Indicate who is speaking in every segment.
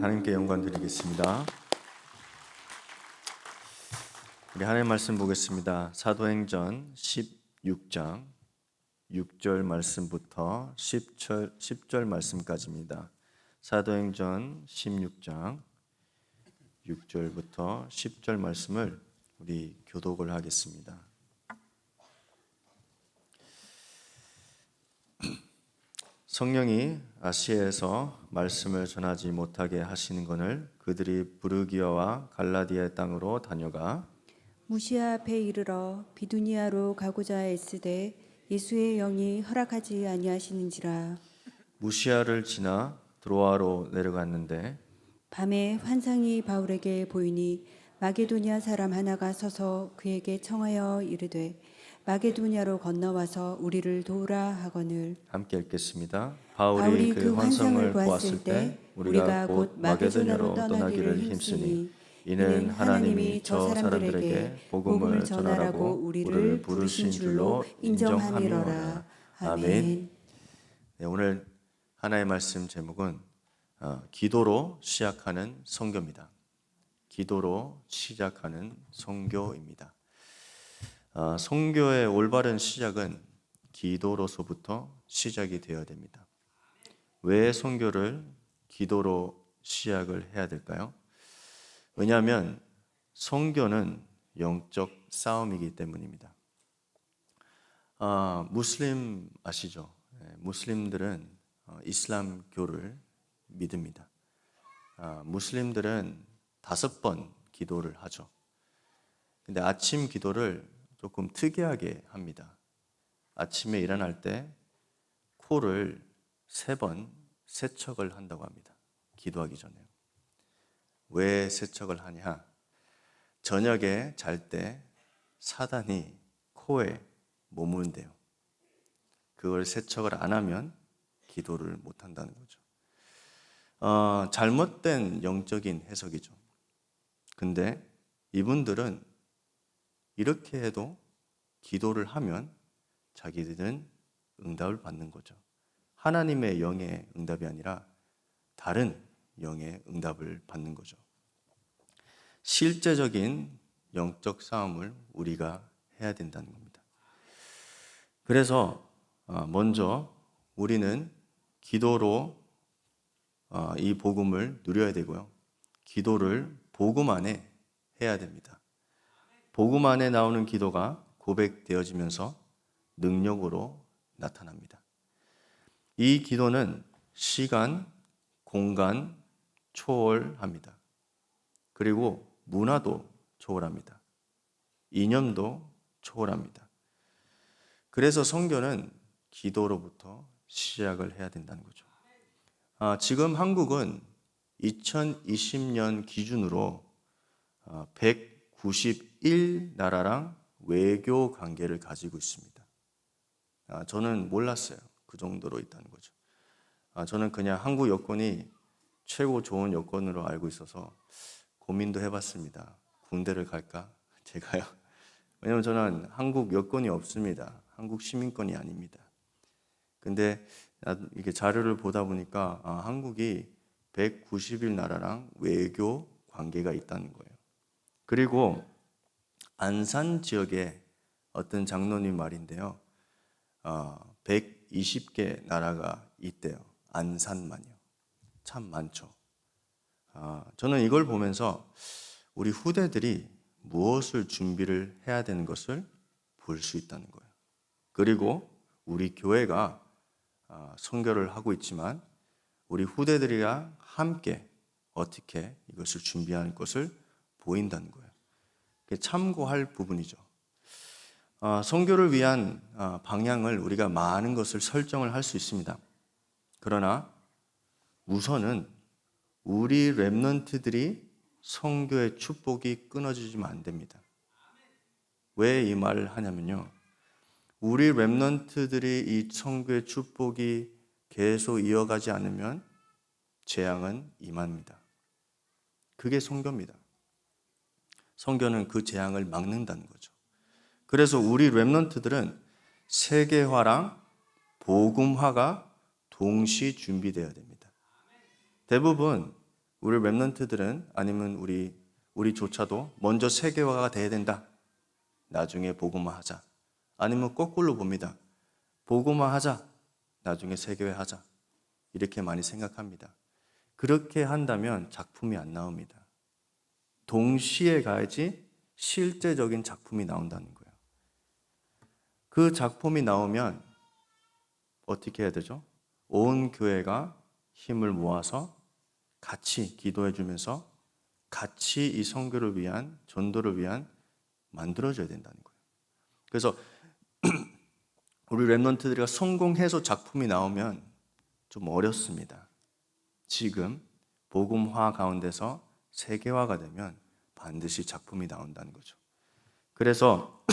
Speaker 1: 하나님께 영광 드리겠습니다. 우리 하나님 말씀 보겠습니다. 사도행전 16장 6절 말씀부터 10절 말씀까지입니다. 사도행전 16장 6절부터 10절 말씀을 우리 교독을 하겠습니다. 성령이 아시아에서 말씀을 전하지 못하게 하시는 것을 그들이 부르기아와 갈라디아 땅으로 다녀가
Speaker 2: 무시아 앞에 이르러 비두니아로 가고자 했으되 예수의 영이 허락하지 아니하시는지라.
Speaker 1: 무시아를 지나 드로아로 내려갔는데
Speaker 2: 밤에 환상이 바울에게 보이니 마게도냐 사람 하나가 서서 그에게 청하여 이르되 마게도냐로 건너와서 우리를 도우라 하거늘.
Speaker 1: 함께 읽겠습니다.
Speaker 2: 바울이 그 환상을 보았을 때 우리가 곧 마게도냐로 떠나기를 힘쓰니 이는 하나님이 저 사람들에게 복음을 전하라고 우리를 부르신 줄로 인정함이로라. 아멘.
Speaker 1: 네, 오늘 하나의 말씀 제목은 기도로 시작하는 선교입니다. 기도로 시작하는 선교입니다. 선교의 올바른 시작은 기도로서부터 시작이 되어야 됩니다. 왜 선교를 기도로 시작을 해야 될까요? 왜냐하면 선교는 영적 싸움이기 때문입니다. 무슬림 아시죠? 무슬림들은 이슬람교를 믿습니다. 무슬림들은 5번 기도를 하죠. 근데 아침 기도를 조금 특이하게 합니다. 아침에 일어날 때 코를 3번 세척을 한다고 합니다. 기도하기 전에. 왜 세척을 하냐? 저녁에 잘 때 사단이 코에 머문대요. 그걸 세척을 안 하면 기도를 못 한다는 거죠. 잘못된 영적인 해석이죠. 근데 이분들은 이렇게 해도 기도를 하면 자기들은 응답을 받는 거죠. 하나님의 영의 응답이 아니라 다른 영의 응답을 받는 거죠. 실제적인 영적 싸움을 우리가 해야 된다는 겁니다. 그래서 먼저 우리는 기도로 이 복음을 누려야 되고요. 기도를 복음 안에 해야 됩니다. 복음 안에 나오는 기도가 고백되어지면서 능력으로 나타납니다. 이 기도는 시간, 공간 초월합니다. 그리고 문화도 초월합니다. 이념도 초월합니다. 그래서 선교는 기도로부터 시작을 해야 된다는 거죠. 지금 한국은 2020년 기준으로 191 나라랑 외교 관계를 가지고 있습니다. 저는 몰랐어요. 그 정도로 있다는 거죠. 저는 그냥 한국 여권이 최고 좋은 여권으로 알고 있어서 고민도 해봤습니다. 군대를 갈까? 제가요. 왜냐면 저는 한국 여권이 없습니다. 한국 시민권이 아닙니다. 근데 이게 자료를 보다 보니까 한국이 190일 나라랑 외교 관계가 있다는 거예요. 그리고 안산 지역에 어떤 장로님 말인데요. 120개 나라가 있대요. 안산만요. 참 많죠. 저는 이걸 보면서 우리 후대들이 무엇을 준비를 해야 되는 것을 볼 수 있다는 거예요. 그리고 우리 교회가 선교를 하고 있지만 우리 후대들이랑 함께 어떻게 이것을 준비하는 것을 보인다는 거예요. 그게 참고할 부분이죠. 선교를 위한 방향을 우리가 많은 것을 설정을 할 수 있습니다. 그러나 우선은 우리 렘넌트들이 선교의 축복이 끊어지면 안 됩니다. 왜 이 말을 하냐면요. 우리 렘넌트들이 이 선교의 축복이 계속 이어가지 않으면 재앙은 임합니다. 그게 선교입니다. 선교는 그 재앙을 막는다는 거죠. 그래서 우리 렘넌트들은 세계화랑 복음화가 동시 준비되어야 됩니다. 대부분 우리 렘넌트들은 아니면 우리조차도 먼저 세계화가 돼야 된다. 나중에 복음화하자. 아니면 거꾸로 봅니다. 복음화하자. 나중에 세계화하자. 이렇게 많이 생각합니다. 그렇게 한다면 작품이 안 나옵니다. 동시에 가야지 실제적인 작품이 나온다는 거예요. 그 작품이 나오면 어떻게 해야 되죠? 온 교회가 힘을 모아서 같이 기도해 주면서 같이 이 선교를 위한, 전도를 위한 만들어져야 된다는 거예요. 그래서 우리 렘넌트들이 성공해서 작품이 나오면 좀 어렵습니다. 지금 복음화 가운데서 세계화가 되면 반드시 작품이 나온다는 거죠. 그래서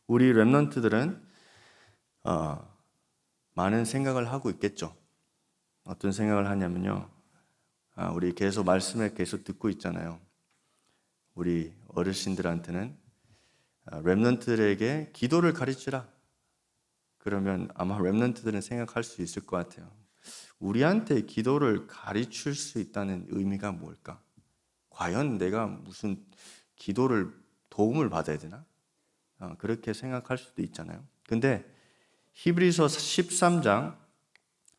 Speaker 1: 우리 렘넌트들은 많은 생각을 하고 있겠죠. 어떤 생각을 하냐면요. 우리 계속 말씀을 계속 듣고 있잖아요. 우리 어르신들한테는 렘넌트들에게 기도를 가르치라. 그러면 아마 렘넌트들은 생각할 수 있을 것 같아요. 우리한테 기도를 가르칠 수 있다는 의미가 뭘까? 과연 내가 무슨 기도를 도움을 받아야 되나? 그렇게 생각할 수도 있잖아요. 근데 히브리서 13장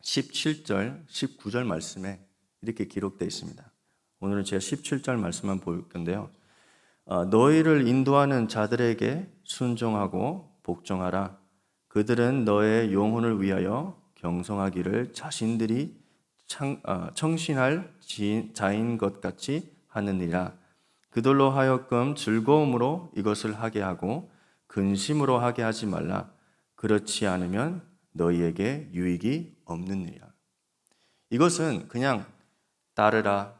Speaker 1: 17절, 19절 말씀에 이렇게 기록되어 있습니다. 오늘은 제가 17절 말씀만 볼 건데요. 너희를 인도하는 자들에게 순종하고 복종하라. 그들은 너의 영혼을 위하여 경성하기를 자신들이 청신할 자인 것 같이 하느니라. 그들로 하여금 즐거움으로 이것을 하게 하고 근심으로 하게 하지 말라. 그렇지 않으면 너희에게 유익이 없느니라. 이것은 그냥 따르라,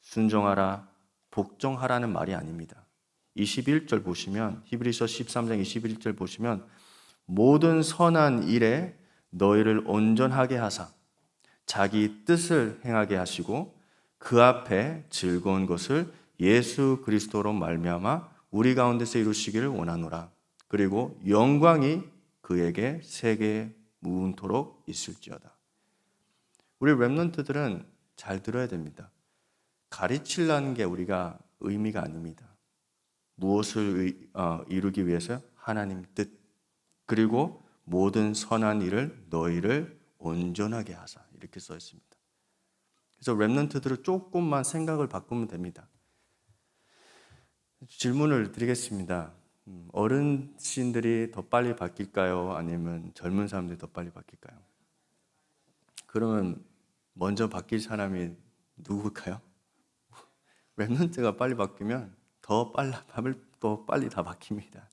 Speaker 1: 순종하라, 복종하라는 말이 아닙니다. 21절 보시면, 히브리서 13장 21절 보시면 모든 선한 일에 너희를 온전하게 하사 자기 뜻을 행하게 하시고 그 앞에 즐거운 것을 예수 그리스도로 말미암아 우리 가운데서 이루시기를 원하노라. 그리고 영광이 그에게 세계 무은토록 있을지어다. 우리 렘넌트들은 잘 들어야 됩니다. 가르치려는 게 우리가 의미가 아닙니다. 무엇을 이루기 위해서? 하나님 뜻. 그리고 모든 선한 일을 너희를 온전하게 하사. 이렇게 써 있습니다. 그래서 렘넌트들은 조금만 생각을 바꾸면 됩니다. 질문을 드리겠습니다. 어르신들이 더 빨리 바뀔까요? 아니면 젊은 사람들이 더 빨리 바뀔까요? 그러면 먼저 바뀔 사람이 누굴까요? 렘넌트가 빨리 바뀌면 더 빨리 다 바뀝니다.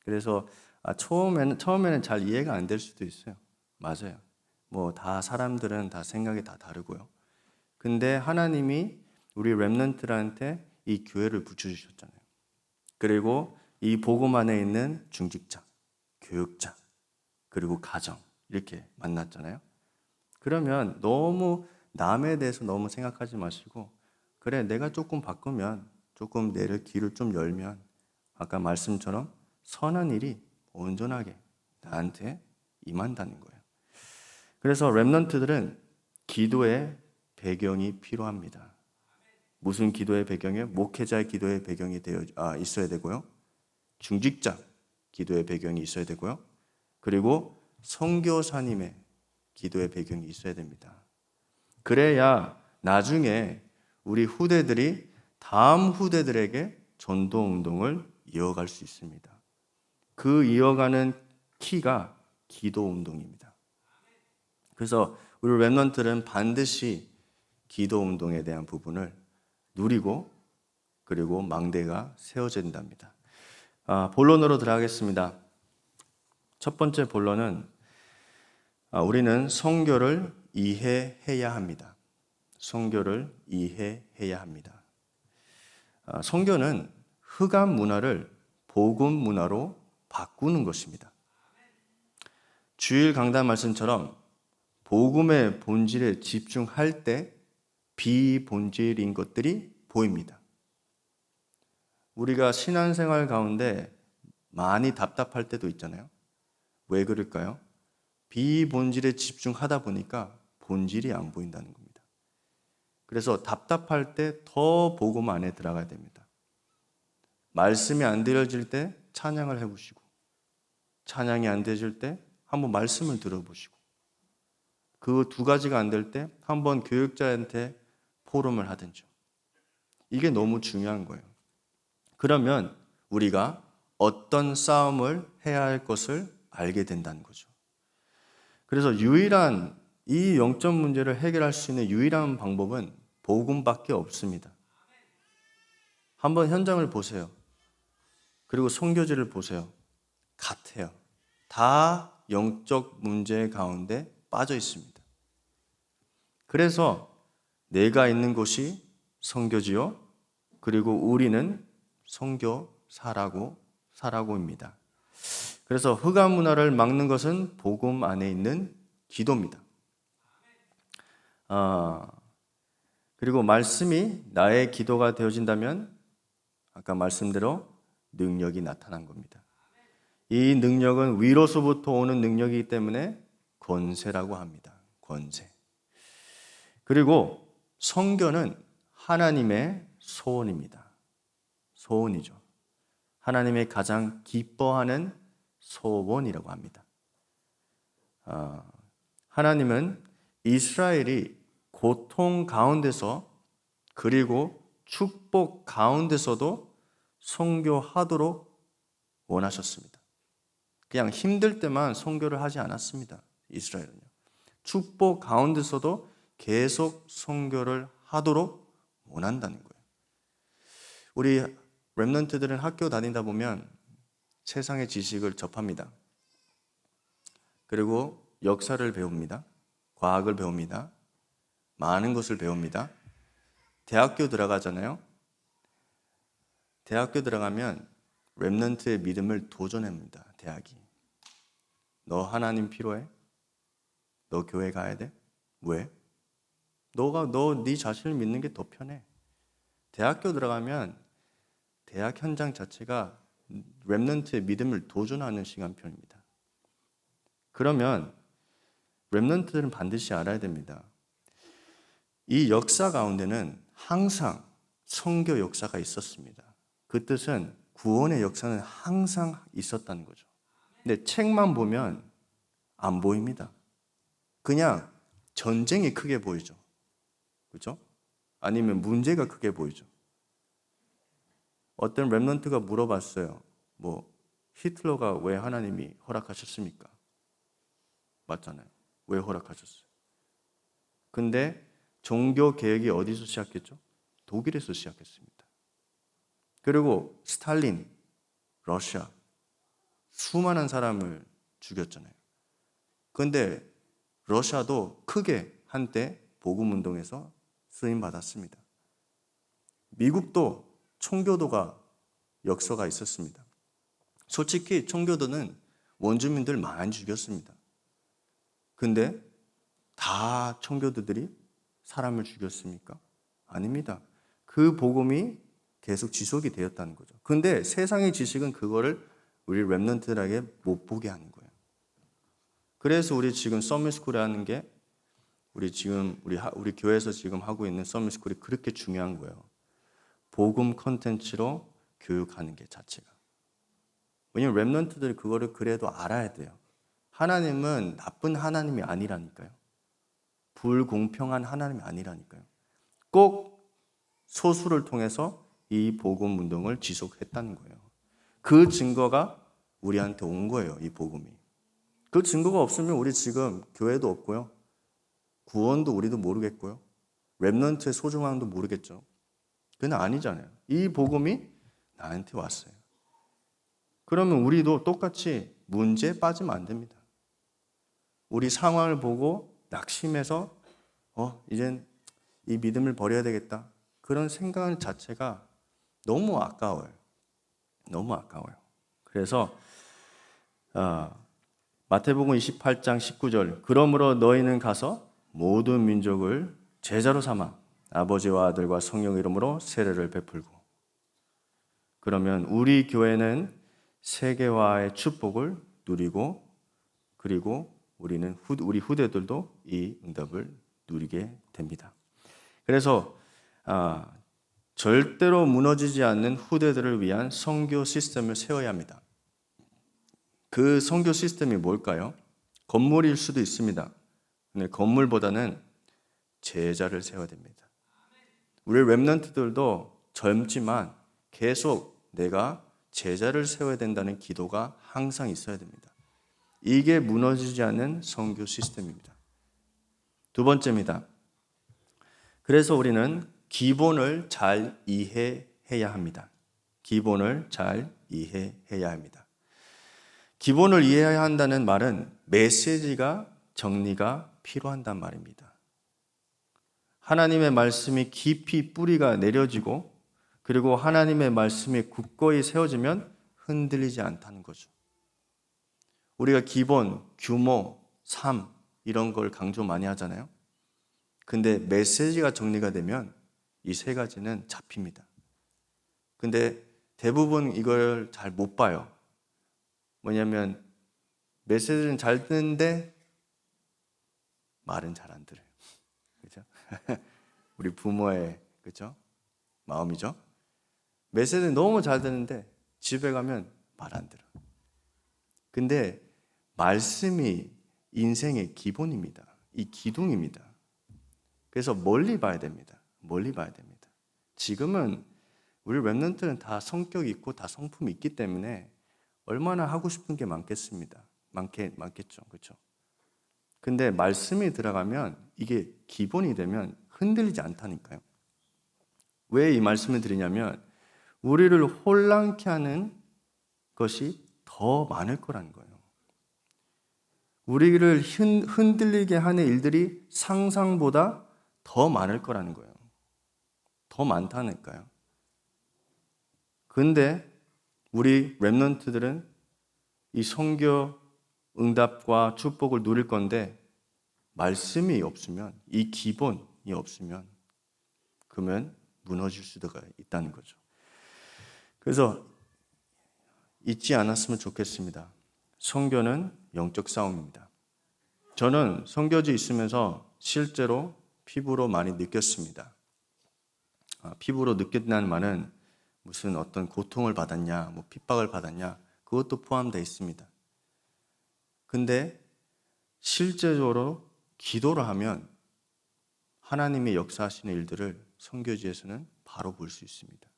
Speaker 1: 그래서 처음에는 잘 이해가 안 될 수도 있어요. 맞아요. 뭐 다 사람들은 다 생각이 다 다르고요. 근데 하나님이 우리 렘넌트한테 이 교회를 붙여주셨잖아요. 그리고 이 복음 안에 있는 중직자, 교육자, 그리고 가정 이렇게 만났잖아요. 그러면 너무 남에 대해서 너무 생각하지 마시고 그래 내가 조금 바꾸면 조금 내를 길을 좀 열면 아까 말씀처럼 선한 일이 온전하게 나한테 임한다는 거예요. 그래서 렘넌트들은 기도의 배경이 필요합니다. 무슨 기도의 배경이요? 목회자의 기도의 배경이 있어야 되고요. 중직자 기도의 배경이 있어야 되고요. 그리고 선교사님의 기도의 배경이 있어야 됩니다. 그래야 나중에 우리 후대들이 다음 후대들에게 전도 운동을 이어갈 수 있습니다. 그 이어가는 키가 기도 운동입니다. 그래서 우리 렘넌트는 반드시 기도 운동에 대한 부분을 누리고 그리고 망대가 세워져야 된답니다. 본론으로 들어가겠습니다. 첫 번째 본론은 우리는 선교를 이해해야 합니다. 선교를 이해해야 합니다. 선교는 흑암 문화를 복음 문화로 바꾸는 것입니다. 주일 강단 말씀처럼 복음의 본질에 집중할 때 비본질인 것들이 보입니다. 우리가 신앙생활 가운데 많이 답답할 때도 있잖아요. 왜 그럴까요? 비본질에 집중하다 보니까 본질이 안 보인다는 겁니다. 그래서 답답할 때 더 복음 안에 들어가야 됩니다. 말씀이 안 들려질 때 찬양을 해보시고, 찬양이 안 되질 때 한번 말씀을 들어보시고, 그 두 가지가 안 될 때 한번 교육자한테 포럼을 하든지. 이게 너무 중요한 거예요. 그러면 우리가 어떤 싸움을 해야 할 것을 알게 된다는 거죠. 그래서 유일한 이 영적 문제를 해결할 수 있는 유일한 방법은 복음밖에 없습니다. 한번 현장을 보세요. 그리고 선교지를 보세요. 같아요. 다 영적 문제 가운데 빠져 있습니다. 그래서 내가 있는 곳이 선교지요. 그리고 우리는 선교사라고입니다. 그래서 흑암 문화를 막는 것은 복음 안에 있는 기도입니다. 그리고 말씀이 나의 기도가 되어진다면 아까 말씀대로 능력이 나타난 겁니다. 이 능력은 위로서부터 오는 능력이기 때문에 권세라고 합니다. 권세. 그리고 선교는 하나님의 소원입니다. 소원이죠. 하나님의 가장 기뻐하는 소원이라고 합니다. 하나님은 이스라엘이 고통 가운데서 그리고 축복 가운데서도 선교하도록 원하셨습니다. 그냥 힘들 때만 선교를 하지 않았습니다. 이스라엘은요. 축복 가운데서도 계속 선교를 하도록 원한다는 거예요. 우리 렘넌트들은 학교 다니다 보면 세상의 지식을 접합니다. 그리고 역사를 배웁니다. 과학을 배웁니다. 많은 것을 배웁니다. 대학교 들어가잖아요. 대학교 들어가면 렘넌트의 믿음을 도전합니다. 대학이. 너 하나님 필요해? 너 교회 가야 돼? 왜? 너 네 자신을 믿는 게 더 편해. 대학교 들어가면 대학 현장 자체가 렘넌트의 믿음을 도전하는 시간표입니다. 그러면 렘넌트들은 반드시 알아야 됩니다. 이 역사 가운데는 항상 선교 역사가 있었습니다. 그 뜻은 구원의 역사는 항상 있었다는 거죠. 근데 책만 보면 안 보입니다. 그냥 전쟁이 크게 보이죠. 그렇죠? 아니면 문제가 크게 보이죠. 어떤 렘넌트가 물어봤어요. 히틀러가 왜 하나님이 허락하셨습니까? 맞잖아요. 왜 허락하셨어요? 근데 종교 개혁이 어디서 시작했죠? 독일에서 시작했습니다. 그리고 스탈린, 러시아 수많은 사람을 죽였잖아요. 근데 러시아도 크게 한때 복음운동에서 쓰임받았습니다. 미국도 청교도가 역사가 있었습니다. 솔직히 청교도는 원주민들 많이 죽였습니다. 근데 다 청교도들이 사람을 죽였습니까? 아닙니다. 그 복음이 계속 지속이 되었다는 거죠. 근데 세상의 지식은 그거를 우리 렘넌트들에게 못 보게 하는 거예요. 그래서 우리 지금 서밋스쿨에 하는 게 우리 교회에서 지금 하고 있는 서밋스쿨이 그렇게 중요한 거예요. 복음 컨텐츠로 교육하는 게 자체가. 왜냐면 렘넌트들이 그거를 그래도 알아야 돼요. 하나님은 나쁜 하나님이 아니라니까요. 불공평한 하나님이 아니라니까요. 꼭 소수를 통해서 이 복음 운동을 지속했다는 거예요. 그 증거가 우리한테 온 거예요. 이 복음이. 그 증거가 없으면 우리 지금 교회도 없고요. 구원도 우리도 모르겠고요. 렘넌트의 소중함도 모르겠죠. 그건 아니잖아요. 이 복음이 나한테 왔어요. 그러면 우리도 똑같이 문제에 빠지면 안 됩니다. 우리 상황을 보고 낙심해서 이젠 이 믿음을 버려야 되겠다. 그런 생각 자체가 너무 아까워요. 너무 아까워요. 그래서 마태복음 28장 19절 그러므로 너희는 가서 모든 민족을 제자로 삼아 아버지와 아들과 성령 이름으로 세례를 베풀고 그러면 우리 교회는 세계화의 축복을 누리고 그리고 우리 후대들도 이 응답을 누리게 됩니다. 그래서 절대로 무너지지 않는 후대들을 위한 선교 시스템을 세워야 합니다. 그 선교 시스템이 뭘까요? 건물일 수도 있습니다. 근데 건물보다는 제자를 세워야 됩니다. 우리 렘넌트들도 젊지만 계속 내가 제자를 세워야 된다는 기도가 항상 있어야 됩니다. 이게 무너지지 않는 선교 시스템입니다. 두 번째입니다. 그래서 우리는 기본을 잘 이해해야 합니다. 기본을 잘 이해해야 합니다. 기본을 이해해야 한다는 말은 메시지가 정리가 필요한단 말입니다. 하나님의 말씀이 깊이 뿌리가 내려지고 그리고 하나님의 말씀이 굳건히 세워지면 흔들리지 않다는 거죠. 우리가 기본, 규모, 삶 이런 걸 강조 많이 하잖아요. 근데 메시지가 정리가 되면 이 세 가지는 잡힙니다. 근데 대부분 이걸 잘 못 봐요. 뭐냐면 메시지는 잘 듣는데 말은 잘 안 들어요. 그렇죠? 우리 부모의 그렇죠? 마음이죠. 메시지는 너무 잘 듣는데 집에 가면 말 안 들어. 근데 말씀이 인생의 기본입니다. 이 기둥입니다. 그래서 멀리 봐야 됩니다. 멀리 봐야 됩니다. 지금은 우리 렘넌트는 다 성격이 있고 다 성품이 있기 때문에 얼마나 하고 싶은 게 많겠습니다. 많겠죠. 그렇죠? 근데 말씀이 들어가면 이게 기본이 되면 흔들리지 않다니까요. 왜 이 말씀을 드리냐면 우리를 혼란케 하는 것이 더 많을 거라는 거예요. 우리를 흔들리게 하는 일들이 상상보다 더 많을 거라는 거예요. 더 많다니까요. 근데 우리 렘넌트들은 이 선교 응답과 축복을 누릴 건데 말씀이 없으면, 이 기본이 없으면 그러면 무너질 수도 있다는 거죠. 그래서 잊지 않았으면 좋겠습니다. 선교는 영적 싸움입니다. 저는 선교지 있으면서 실제로 피부로 많이 느꼈습니다. 피부로 느꼈다는 말은 무슨 어떤 고통을 받았냐, 뭐 핍박을 받았냐, 그것도 포함되어 있습니다. 근데 실제적으로 기도를 하면 하나님의 역사하시는 일들을 선교지에서는 바로 볼 수 있습니다.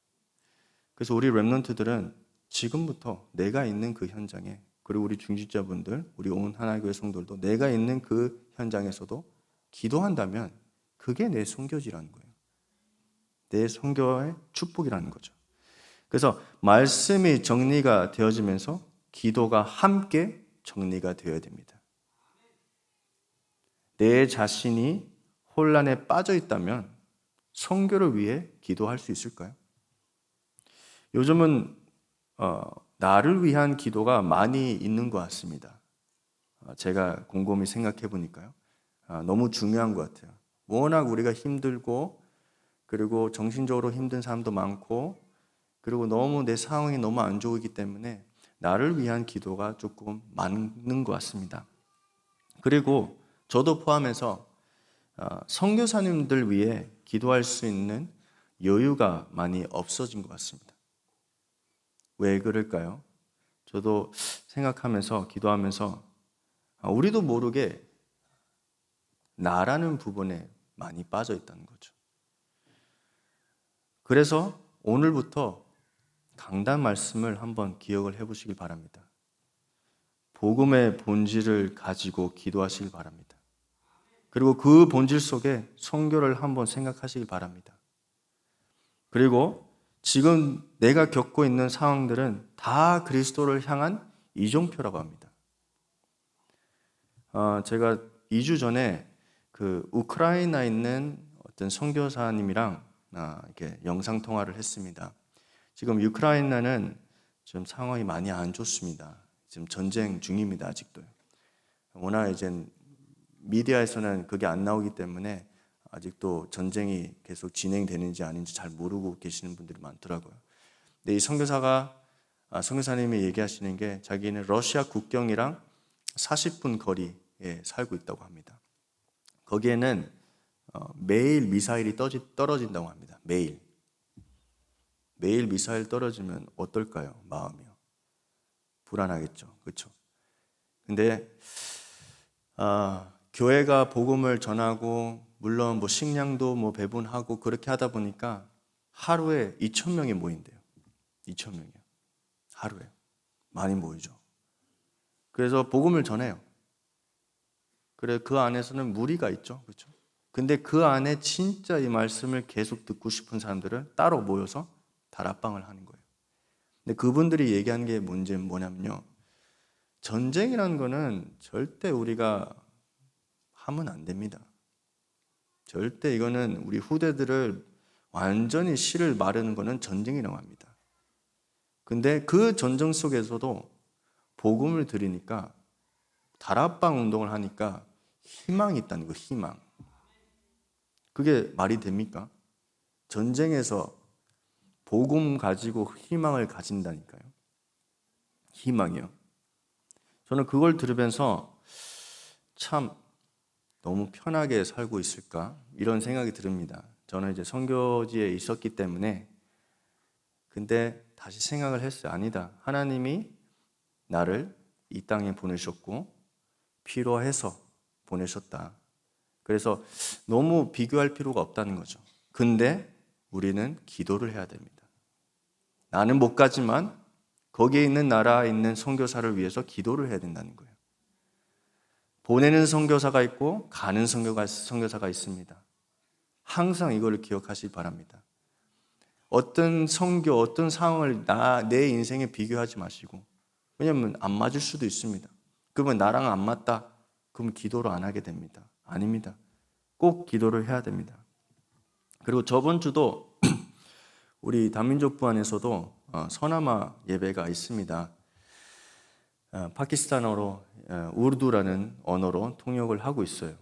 Speaker 1: 그래서 우리 렘넌트들은 지금부터 내가 있는 그 현장에, 그리고 우리 중직자분들, 우리 온 하나교회 성도들도 내가 있는 그 현장에서도 기도한다면 그게 내 선교지라는 거예요. 내 선교의 축복이라는 거죠. 그래서 말씀이 정리가 되어지면서 기도가 함께 정리가 되어야 됩니다. 내 자신이 혼란에 빠져 있다면 선교를 위해 기도할 수 있을까요? 요즘은 나를 위한 기도가 많이 있는 것 같습니다. 제가 곰곰이 생각해 보니까요. 너무 중요한 것 같아요. 워낙 우리가 힘들고 그리고 정신적으로 힘든 사람도 많고 그리고 너무 내 상황이 너무 안 좋기 때문에 나를 위한 기도가 조금 많은 것 같습니다. 그리고 저도 포함해서 선교사님들 위해 기도할 수 있는 여유가 많이 없어진 것 같습니다. 왜 그럴까요? 저도 생각하면서 기도하면서 우리도 모르게 나라는 부분에 많이 빠져 있다는 거죠. 그래서 오늘부터 강단 말씀을 한번 기억을 해보시길 바랍니다. 복음의 본질을 가지고 기도하시길 바랍니다. 그리고 그 본질 속에 선교를 한번 생각하시길 바랍니다. 그리고 지금 내가 겪고 있는 상황들은 다 그리스도를 향한 이정표라고 합니다. 제가 2주 전에 그 우크라이나에 있는 어떤 선교사님이랑 이렇게 영상 통화를 했습니다. 지금 우크라이나는 지금 상황이 많이 안 좋습니다. 지금 전쟁 중입니다. 아직도요. 워낙 이제 미디어에서는 그게 안 나오기 때문에 아직도 전쟁이 계속 진행되는지 아닌지 잘 모르고 계시는 분들이 많더라고요. 근데 이 선교사님이 얘기하시는 게 자기는 러시아 국경이랑 40분 거리에 살고 있다고 합니다. 거기에는 매일 미사일이 떨어진다고 합니다. 매일 미사일 떨어지면 어떨까요? 마음이요. 불안하겠죠. 그렇죠? 근데 교회가 복음을 전하고 물론 뭐 식량도 뭐 배분하고 그렇게 하다 보니까 하루에 2,000명이 모인대요. 2,000명이요. 하루에 많이 모이죠. 그래서 복음을 전해요. 그래 그 안에서는 무리가 있죠. 그렇죠? 근데 그 안에 진짜 이 말씀을 계속 듣고 싶은 사람들은 따로 모여서 다락방을 하는 거예요. 근데 그분들이 얘기하는 게 문제는 뭐냐면요. 전쟁이라는 거는 절대 우리가 하면 안 됩니다. 절대 이거는 우리 후대들을 완전히 씨를 마르는 거는 전쟁이라고 합니다. 근데 그 전쟁 속에서도 복음을 들으니까 다락방 운동을 하니까 희망이 있다는 거, 희망. 그게 말이 됩니까? 전쟁에서 복음 가지고 희망을 가진다니까요. 희망이요. 저는 그걸 들으면서 참 너무 편하게 살고 있을까? 이런 생각이 듭니다. 저는 이제 선교지에 있었기 때문에 근데 다시 생각을 했어요. 아니다. 하나님이 나를 이 땅에 보내셨고 필요해서 보내셨다. 그래서 너무 비교할 필요가 없다는 거죠. 근데 우리는 기도를 해야 됩니다. 나는 못 가지만 거기에 있는 나라에 있는 선교사를 위해서 기도를 해야 된다는 거예요. 보내는 선교사가 있고 가는 선교사가 있습니다. 항상 이걸 기억하시기 바랍니다. 어떤 선교, 어떤 상황을 내 인생에 비교하지 마시고 왜냐하면 안 맞을 수도 있습니다. 그러면 나랑 안 맞다. 그럼 기도를 안 하게 됩니다. 아닙니다. 꼭 기도를 해야 됩니다. 그리고 저번 주도 우리 다민족부 안에서도 서나마 예배가 있습니다. 파키스탄어로 우르두라는 언어로 통역을 하고 있어요.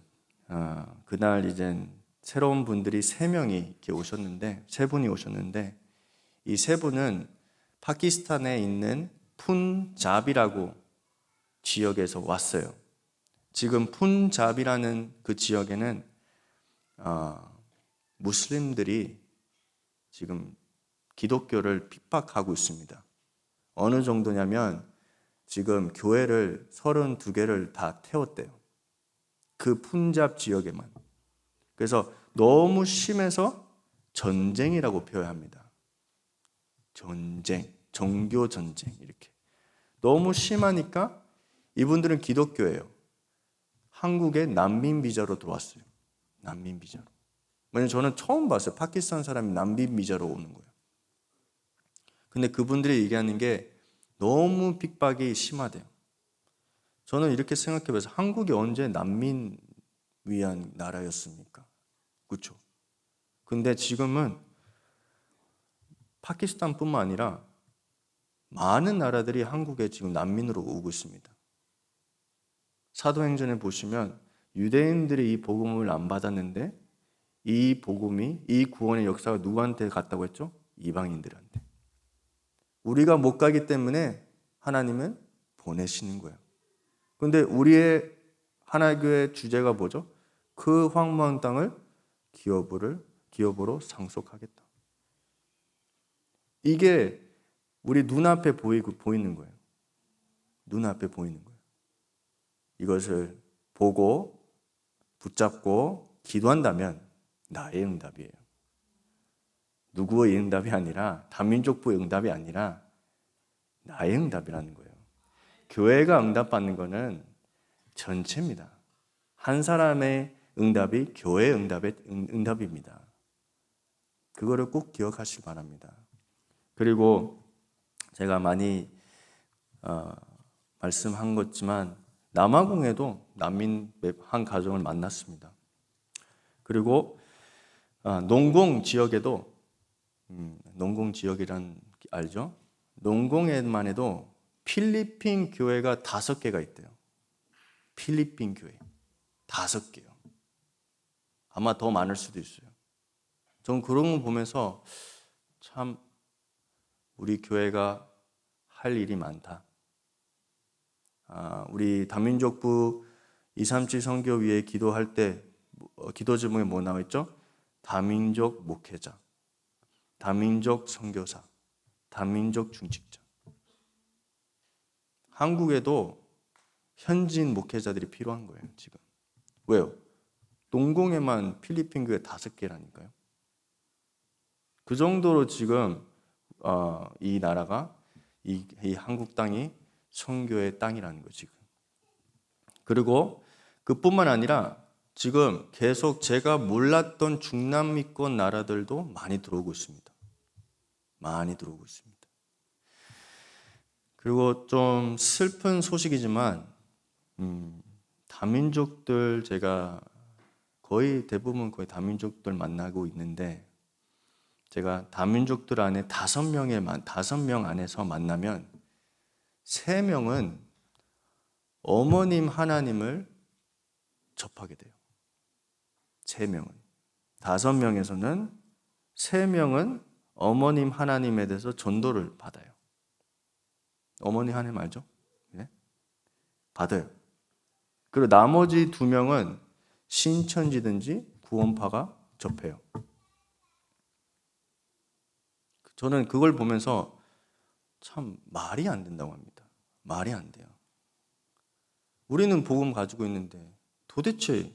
Speaker 1: 그날 이제 새로운 분들이 3명이 이렇게 오셨는데 세 분이 오셨는데 이 세 분은 파키스탄에 있는 푼잡이라고 지역에서 왔어요. 지금 푼잡이라는 그 지역에는 무슬림들이 지금 기독교를 핍박하고 있습니다. 어느 정도냐면 지금 교회를 32개를 다 태웠대요. 그 푼잡 지역에만. 그래서 너무 심해서 전쟁이라고 표현합니다. 전쟁, 종교 전쟁 이렇게. 너무 심하니까 이분들은 기독교예요. 한국에 난민 비자로 들어왔어요. 난민 비자로. 왜냐면 저는 처음 봤어요. 파키스탄 사람이 난민 비자로 오는 거예요. 근데 그분들이 얘기하는 게 너무 핍박이 심하대요. 저는 이렇게 생각해봐서 한국이 언제 난민 위한 나라였습니까? 그렇죠? 근데 지금은 파키스탄뿐만 아니라 많은 나라들이 한국에 지금 난민으로 오고 있습니다. 사도행전에 보시면 유대인들이 이 복음을 안 받았는데 이 복음이, 이 구원의 역사가 누구한테 갔다고 했죠? 이방인들한테. 우리가 못 가기 때문에 하나님은 보내시는 거예요. 근데 우리의 하나교회 주제가 뭐죠? 그 황무한 땅을 기업으로 상속하겠다. 이게 우리 눈앞에 보이는 거예요. 눈앞에 보이는 거예요. 이것을 보고 붙잡고 기도한다면 나의 응답이에요. 누구의 응답이 아니라 다민족부의 응답이 아니라 나의 응답이라는 거예요. 교회가 응답받는 거는 전체입니다. 한 사람의 응답이 교회의 응답입니다. 그거를 꼭 기억하시기 바랍니다. 그리고 제가 많이 말씀한 것지만 남아공에도 난민 한 가정을 만났습니다. 그리고 농공 지역에도 농공 지역이란 알죠? 농공에만 해도 필리핀 교회가 5개가 있대요. 필리핀 교회 5개요. 아마 더 많을 수도 있어요. 전 그런 거 보면서 참 우리 교회가 할 일이 많다. 우리 다민족부 237 선교 위에 기도할 때 기도 제목에 뭐 나와 있죠? 다민족 목회자, 다민족 선교사, 다민족 중직자. 한국에도 현지인 목회자들이 필요한 거예요, 지금. 왜요? 농공에만 필리핀 교회 5개라니까요. 그 정도로 지금 이 나라가 이 한국 땅이 선교의 땅이라는 거죠, 지금. 그리고 그뿐만 아니라 지금 계속 제가 몰랐던 중남미권 나라들도 많이 들어오고 있습니다. 많이 들어오고 있습니다. 그리고 좀 슬픈 소식이지만 다민족들 제가 거의 대부분 거의 다민족들 만나고 있는데 제가 다민족들 안에 5명 안에서 만나면 3명은 어머님 하나님을 접하게 돼요. 3명은. 5명에서는 3명은 어머님 하나님에 대해서 전도를 받아요. 어머니 하나님 알죠? 네? 받아요. 그리고 나머지 2명은 신천지든지 구원파가 접해요. 저는 그걸 보면서 참 말이 안 된다고 합니다. 말이 안 돼요. 우리는 복음 가지고 있는데 도대체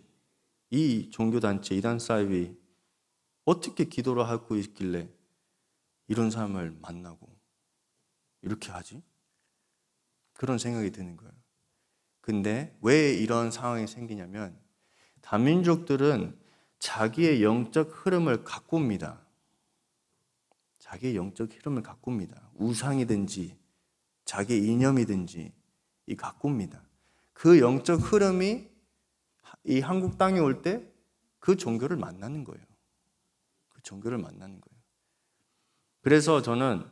Speaker 1: 이 종교단체, 이단 사이비 어떻게 기도를 하고 있길래 이런 사람을 만나고 이렇게 하지? 그런 생각이 드는 거예요. 근데 왜 이런 상황이 생기냐면 다민족들은 자기의 영적 흐름을 갖고 옵니다. 자기의 영적 흐름을 갖고 옵니다. 우상이든지 자기 이념이든지 이 갖고 옵니다. 그 영적 흐름이 이 한국 땅에 올 때 그 종교를 만나는 거예요. 그 종교를 만나는 거예요. 그래서 저는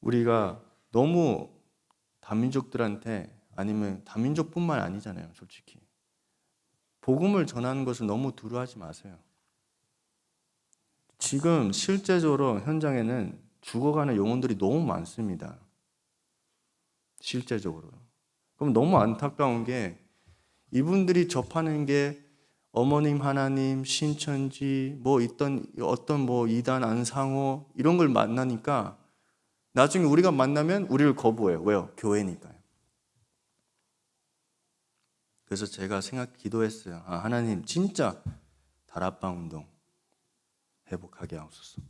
Speaker 1: 우리가 너무 다민족들한테 아니면 다민족뿐만 아니잖아요, 솔직히. 복음을 전하는 것을 너무 두려워하지 마세요. 지금 실제적으로 현장에는 죽어가는 영혼들이 너무 많습니다. 실제적으로. 그럼 너무 안타까운 게 이분들이 접하는 게 어머님 하나님, 신천지, 어떤 이단 안상호 이런 걸 만나니까 나중에 우리가 만나면 우리를 거부해요. 왜요? 교회니까요. 그래서 제가 기도했어요. 하나님 진짜 다락방 운동 회복하게 하옵소서.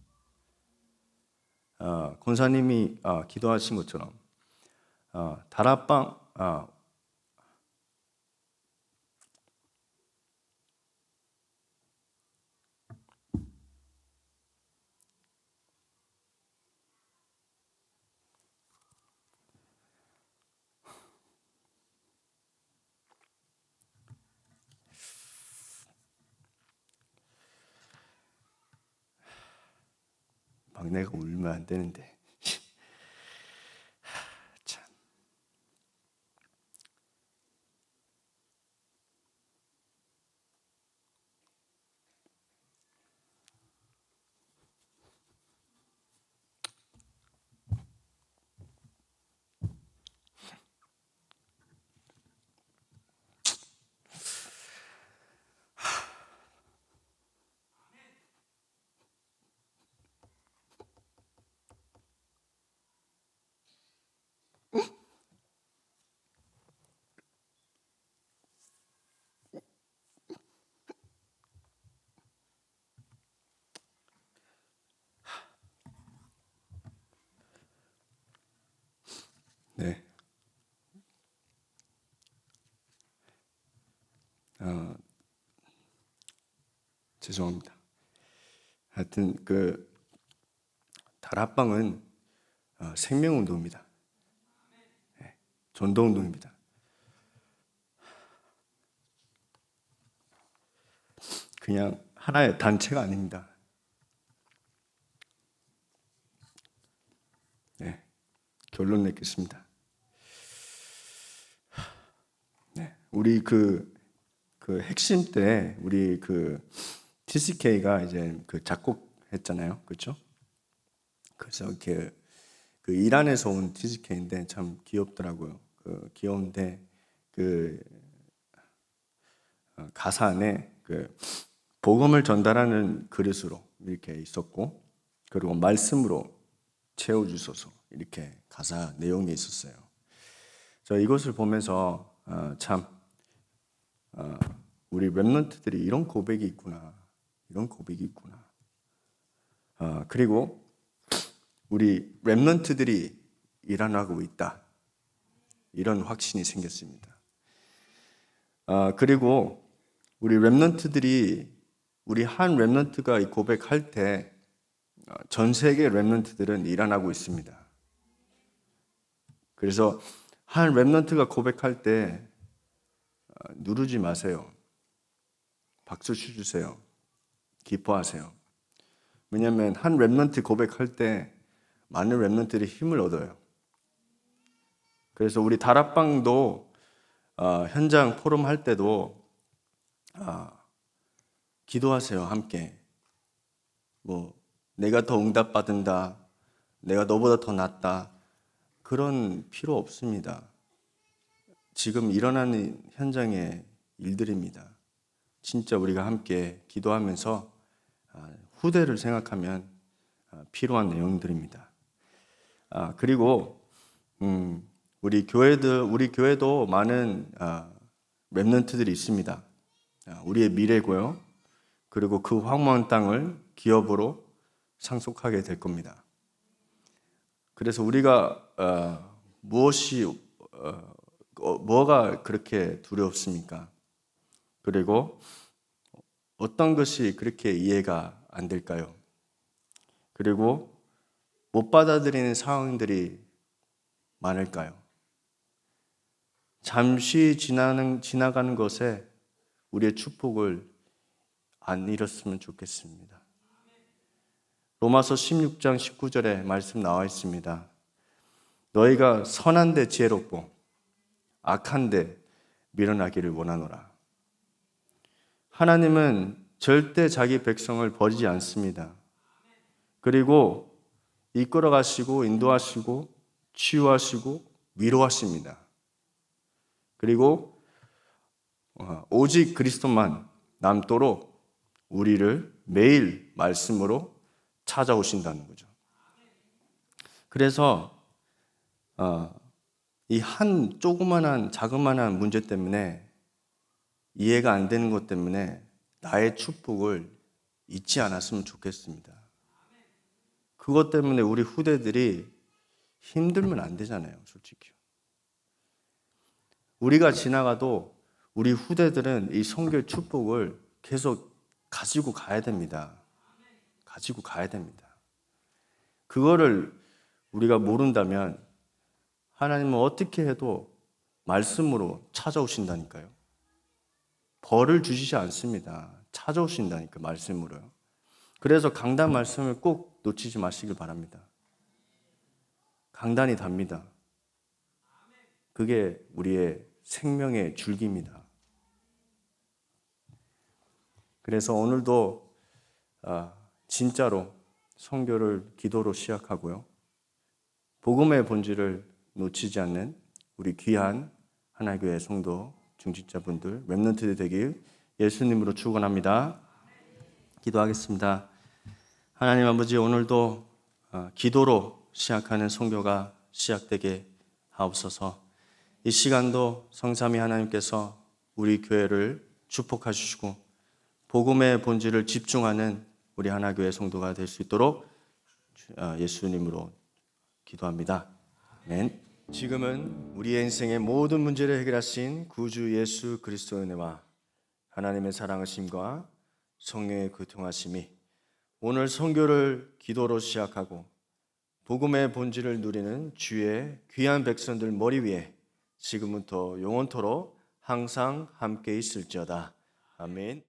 Speaker 1: 권사님이 기도하신 것처럼 다락방 막내가 울면 안 되는데 참. 네. 죄송합니다. 하여튼 그 다락방은 생명운동입니다. 네, 전도운동입니다. 그냥 하나의 단체가 아닙니다. 네, 결론 내겠습니다. 네, 우리 그 핵심 때 우리 TCK가 이제 작곡했잖아요, 그렇죠? 그래서 그 이란에서 온 TCK인데 참 귀엽더라고요. 귀여운데 가사 안에 그 복음을 전달하는 그릇으로 이렇게 있었고, 그리고 말씀으로 채워주소서 이렇게 가사 내용이 있었어요. 저 이것을 보면서 참 우리 렘넌트들이 이런 고백이 있구나, 이런 고백이 있구나. 그리고 우리 렘넌트들이 일어나고 있다, 이런 확신이 생겼습니다. 그리고 우리 렘넌트들이, 우리 한 렘넌트가 이 고백할 때 전 세계 렘넌트들은 일어나고 있습니다. 그래서 한 렘넌트가 고백할 때 누르지 마세요. 박수 쳐주세요. 기뻐하세요. 왜냐하면 한 렘넌트 고백할 때 많은 렘넌트들이 힘을 얻어요. 그래서 우리 다락방도 현장 포럼 할 때도 기도하세요. 함께. 내가 더 응답받는다, 내가 너보다 더 낫다, 그런 필요 없습니다. 지금 일어나는 현장의 일들입니다. 진짜 우리가 함께 기도하면서 후대를 생각하면 필요한 내용들입니다. 그리고 우리 교회도 많은 렘넌트들이 있습니다. 우리의 미래고요. 그리고 그 황무한 땅을 기업으로 상속하게 될 겁니다. 그래서 우리가 뭐가 그렇게 두렵습니까? 그리고 어떤 것이 그렇게 이해가 안 될까요? 그리고 못 받아들이는 상황들이 많을까요? 잠시 지나가는 것에 우리의 축복을 안 잃었으면 좋겠습니다. 로마서 16장 19절에 말씀 나와 있습니다. 너희가 선한데 지혜롭고 악한데 밀어나기를 원하노라. 하나님은 절대 자기 백성을 버리지 않습니다. 그리고 이끌어 가시고 인도하시고 치유하시고 위로하십니다. 그리고 오직 그리스도만 남도록 우리를 매일 말씀으로 찾아오신다는 거죠. 그래서 이 한 조그만한 자그마한 문제 때문에, 이해가 안 되는 것 때문에 나의 축복을 잊지 않았으면 좋겠습니다. 그것 때문에 우리 후대들이 힘들면 안 되잖아요, 솔직히. 우리가 지나가도 우리 후대들은 이 선교의 축복을 계속 가지고 가야 됩니다. 가지고 가야 됩니다. 그거를 우리가 모른다면 하나님은 어떻게 해도 말씀으로 찾아오신다니까요. 벌을 주시지 않습니다. 찾아오신다니까, 말씀으로요. 그래서 강단 말씀을 꼭 놓치지 마시길 바랍니다. 강단이 답니다. 그게 우리의 생명의 줄기입니다. 그래서 오늘도 진짜로 선교를 기도로 시작하고요. 복음의 본질을 놓치지 않는 우리 귀한 하나교회 성도 중직자분들, 렘넌트들 되길 예수님으로 축원합니다. 기도하겠습니다. 하나님 아버지, 오늘도 기도로 시작하는 선교가 시작되게 하옵소서. 이 시간도 성삼위 하나님께서 우리 교회를 축복하시고 복음의 본질을 집중하는 우리 하나교회 성도가 될 수 있도록 예수님으로 기도합니다. 아멘. 지금은 우리의 인생의 모든 문제를 해결하신 구주 예수 그리스도의 은혜와 하나님의 사랑하심과 성령의 교통하심이 오늘 선교를 기도로 시작하고 복음의 본질을 누리는 주의 귀한 백성들 머리 위에 지금부터 영원토록 항상 함께 있을지어다. 아멘.